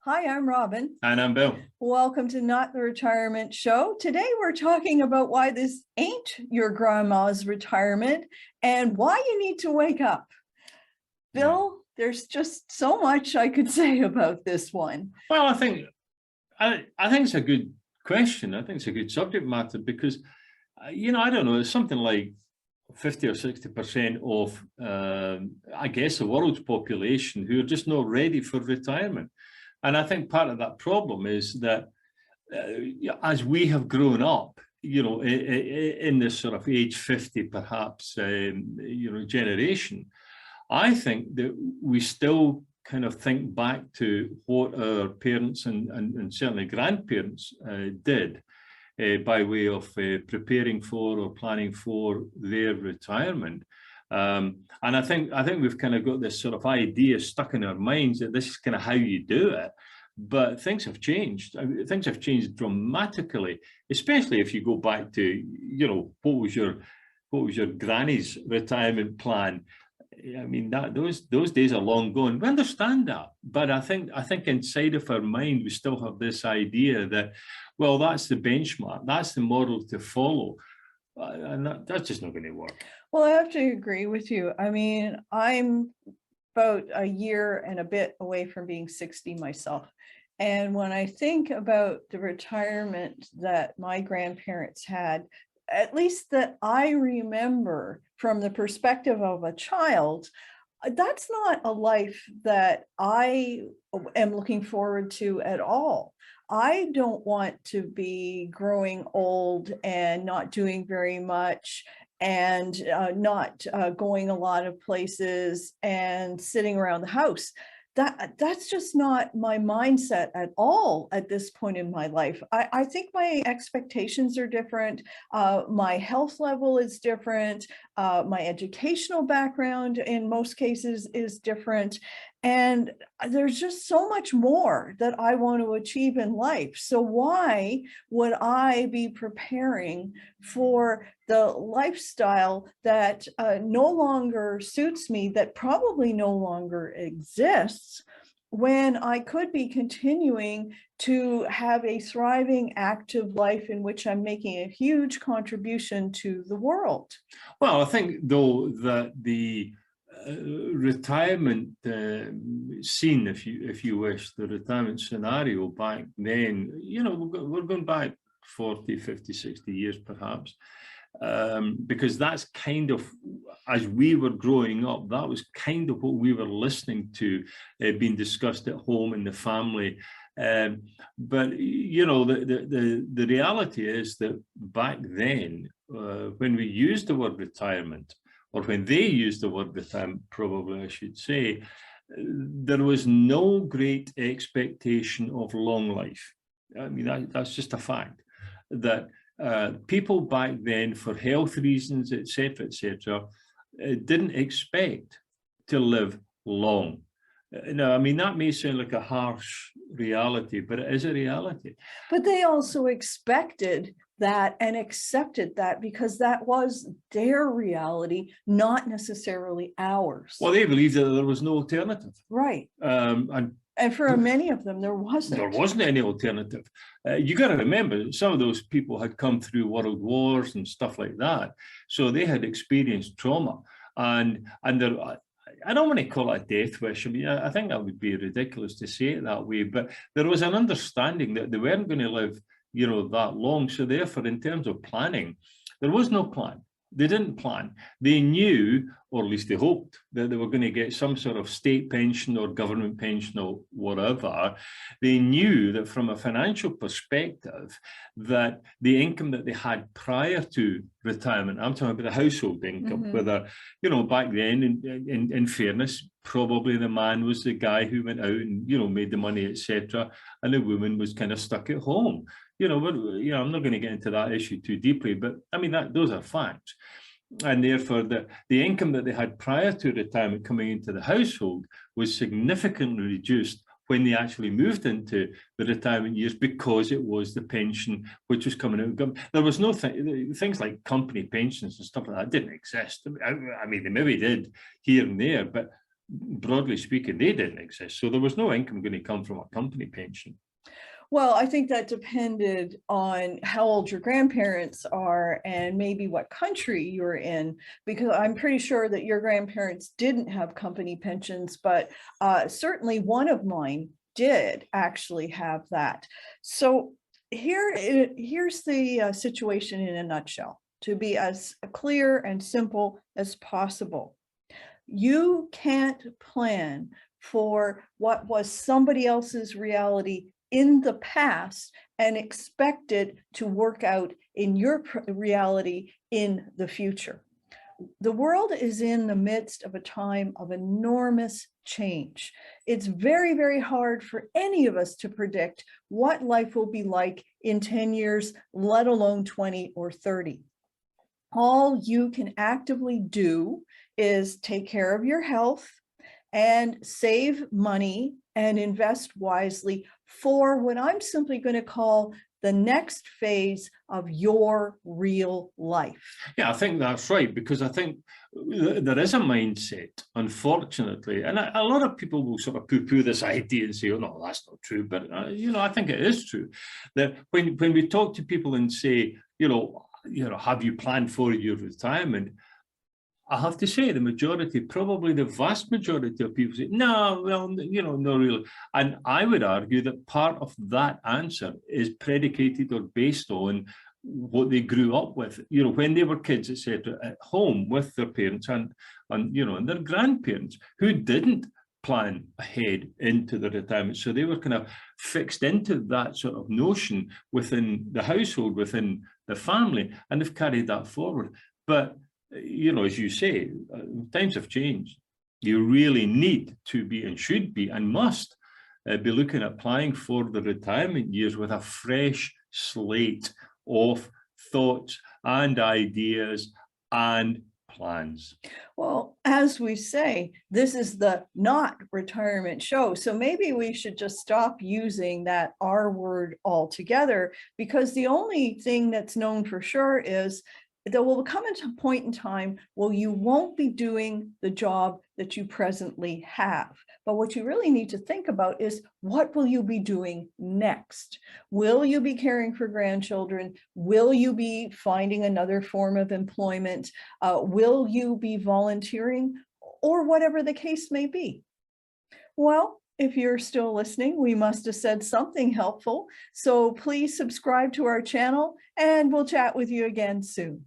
Hi, I'm Robin. And I'm Bill. Welcome to Not the Retirement Show. Today we're talking about why this ain't your grandma's retirement and why you need to wake up. Bill, there's just so much I could say about this one. Well, I think it's a good question. I think it's a good subject matter because, I don't know, it's something like 50 or 60% of, I guess, the world's population who are just not ready for retirement. And I think part of that problem is that as we have grown up, in this sort of age 50, perhaps, generation, I think that we still kind of think back to what our parents and certainly grandparents did by way of preparing for or planning for their retirement. And I think we've kind of got this sort of idea stuck in our minds that this is kind of how you do it. But things have changed. Things have changed dramatically, especially if you go back to, what was your granny's retirement plan? I mean, those days are long gone. We understand that, but I think inside of our mind we still have this idea that, well, that's the benchmark, that's the model to follow, and that's just not going to work. Well, I have to agree with you. I mean, I'm about a year and a bit away from being 60 myself. And when I think about the retirement that my grandparents had, at least that I remember from the perspective of a child, that's not a life that I am looking forward to at all. I don't want to be growing old and not doing very much and not going a lot of places and sitting around the house. That's just not my mindset at all at this point in my life. I think my expectations are different. My health level is different. My educational background in most cases is different. And there's just so much more that I want to achieve in life. So why would I be preparing for the lifestyle that no longer suits me, that probably no longer exists, when I could be continuing to have a thriving, active life in which I'm making a huge contribution to the world? Well, I think, though, that the retirement scene, if you wish, the retirement scenario back then, we're going back 40, 50, 60 years perhaps, because that's kind of, as we were growing up, that was kind of what we were listening to being discussed at home in the family. But the reality is that back then, when we used the word retirement, or when they used the word retirement, probably I should say, there was no great expectation of long life. I mean, that's just a fact. That people back then, for health reasons, etc., didn't expect to live long. Now, I mean, that may sound like a harsh reality, but it is a reality. But they also expected that and accepted that because that was their reality, not necessarily ours. Well, they believed that there was no alternative. Right. And for many of them, there wasn't. There wasn't any alternative. You got to remember, some of those people had come through world wars and stuff like that. So they had experienced trauma. And there, I don't want to call it a death wish. I mean, I think that would be ridiculous to say it that way. But there was an understanding that they weren't going to live, that long. So therefore, in terms of planning, there was no plan. They didn't plan. They knew, or at least they hoped, that they were going to get some sort of state pension or government pension or whatever. They knew that from a financial perspective, that the income that they had prior to retirement, I'm talking about the household income, whether, back then, in fairness, probably the man was the guy who went out and, made the money, etc., and the woman was kind of stuck at home. I'm not going to get into that issue too deeply, but I mean, those are facts. And therefore, the income that they had prior to retirement coming into the household was significantly reduced when they actually moved into the retirement years, because it was the pension which was coming out. There was no things like company pensions and stuff like that didn't exist. I mean, they maybe did here and there, but broadly speaking, they didn't exist. So there was no income going to come from a company pension. Well, I think that depended on how old your grandparents are and maybe what country you're in, because I'm pretty sure that your grandparents didn't have company pensions, but certainly one of mine did actually have that. So here's the situation in a nutshell, to be as clear and simple as possible. You can't plan for what was somebody else's reality in the past and expect it to work out in your reality in the future. The world is in the midst of a time of enormous change. It's very, very hard for any of us to predict what life will be like in 10 years, let alone 20 or 30. All you can actively do is take care of your health and save money and invest wisely for what I'm simply going to call the next phase of your real life. Yeah, I think that's right, because I think there is a mindset, unfortunately, and a lot of people will sort of poo-poo this idea and say, oh, no, that's not true. But, I think it is true that when we talk to people and say, have you planned for your retirement? I have to say the majority, probably the vast majority of people say, no, well, no, really. And I would argue that part of that answer is predicated or based on what they grew up with, when they were kids, etc., at home with their parents and their grandparents who didn't plan ahead into the retirement. So they were kind of fixed into that sort of notion within the household, within the family, and they've carried that forward. But as you say, times have changed. You really need to be and should be and must be looking at applying for the retirement years with a fresh slate of thoughts and ideas and plans. Well, as we say, this is the not retirement show. So maybe we should just stop using that R word altogether, because the only thing that's known for sure is there will come a point in time where you won't be doing the job that you presently have. But what you really need to think about is, what will you be doing next? Will you be caring for grandchildren? Will you be finding another form of employment? Will you be volunteering, or whatever the case may be? Well, if you're still listening, we must have said something helpful. So please subscribe to our channel, and we'll chat with you again soon.